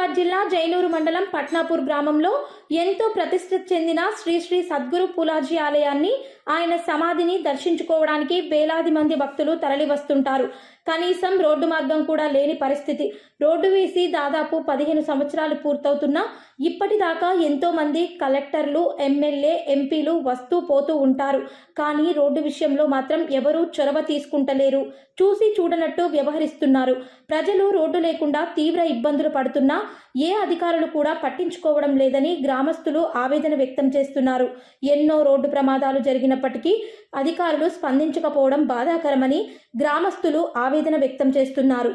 నిజామాబాద్ జిల్లా జైనూరు మండలం పట్నాపూర్ గ్రామంలో ఎంతో ప్రతిష్ఠ చెందిన శ్రీ శ్రీ సద్గురు పూలాజీ ఆలయాన్ని ఆయన సమాధిని దర్శించుకోవడానికి వేలాది మంది భక్తులు తరలి వస్తుంటారు. కనీసం రోడ్డు మార్గం కూడా లేని పరిస్థితి. రోడ్డు వేసి దాదాపు 15 సంవత్సరాలు పూర్తవుతున్నా ఇప్పటిదాకా ఎంతో మంది కలెక్టర్లు, ఎమ్మెల్యే, ఎంపీలు వస్తూ పోతూ ఉంటారు. కానీ రోడ్డు విషయంలో మాత్రం ఎవరూ చొరవ తీసుకుంటలేరు. చూసి చూడనట్టు వ్యవహరిస్తున్నారు. ప్రజలు రోడ్డు లేకుండా తీవ్ర ఇబ్బందులు పడుతున్నా ఏ అధికారులు కూడా పట్టించుకోవడం లేదని గ్రామస్తులు ఆవేదన వ్యక్తం చేస్తున్నారు. ఎన్నో రోడ్డు ప్రమాదాలు జరిగినప్పటికీ అధికారులు స్పందించకపోవడం బాధాకరమని గ్రామస్తులు ఆవేదన వ్యక్తం చేస్తున్నారు.